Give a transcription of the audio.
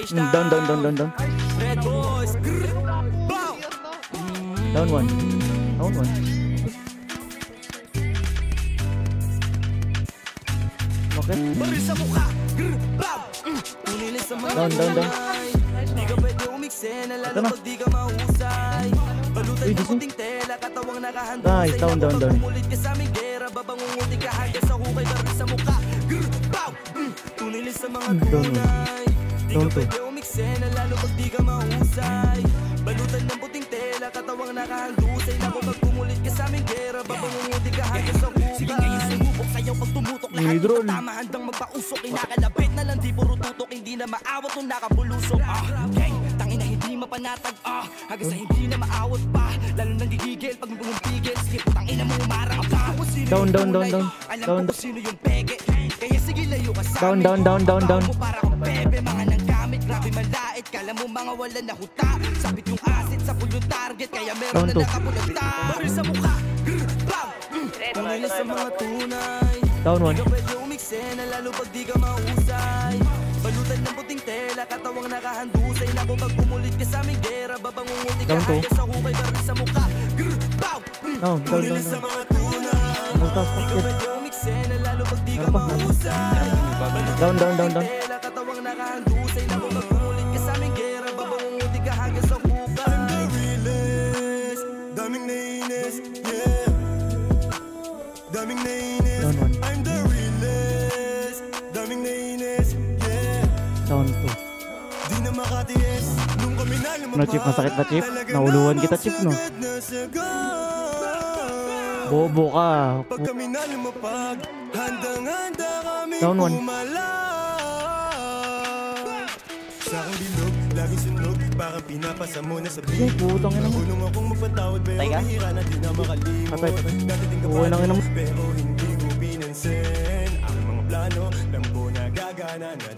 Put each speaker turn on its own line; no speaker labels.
Down. Down one. Okay. Down. Ito na. Uy, gising. Nice, down. Down two. Balutan ng puting tela, katawang nakahandusay na kung magpumulit ka sa aming gera, babangunguti ka hanggang sa hukay. Sige ngayon sumubok sa'yo pag tumutok lahat ng tama handang magpausok, kinakalapit na lang di puro tutok, hindi na maawat nung nakabulusok. Gang, tangin na hindi mapanatag, hanggang sa hindi na maawat pa, lalo nang gigigil pag bumumpigil, sige putang ina mo umarang ka. Down. Alam ko sino yung pege, kaya sige layo ka sa amin. Down. Para kong bebe, mga nanggamit, grabe malait, kala mo mga wala na huta, sabit yung asit sa full yung target, kaya meron na nakapulata. Baril sa mukha, tunay sa mga tunay. Down one. Di ka pwede umiksen na lalo pag di ka mahusay. Balutan ng puting tela, katawang nakahandusay na kung pag pumulit ka sa aming gera, babangunguti ka hanggang sa hukay. Baril sa mukha, tunay sa mga tunay. Di ka pwede umiksen na lalo pag di ka mahusay. Balutan ng puting tela, katawang nakahandusay na kung pag pumulit ka sa aming gera, babangunguti ka hanggang sa hukay. I'm the realest, daming nainis, yeah. Daming nainis, I'm the realest, daming nainis, yeah. Down 2. Di na makatiis, nung kami na lumapag. Chip, masakit na Chip, nauluan kita Chip no. Bobo ka. Pag kami na lumapag, handang-handa kami pumalag. Sa akong bilog, lagi sunog, parang pinapasa mo na sa big. Putang ina mo. Nahulong akong magpatawad, pero hihira na di na makalimot. Datiting ka pa, pero hindi mo pinansin. Ang mga plano, lang po nagagana na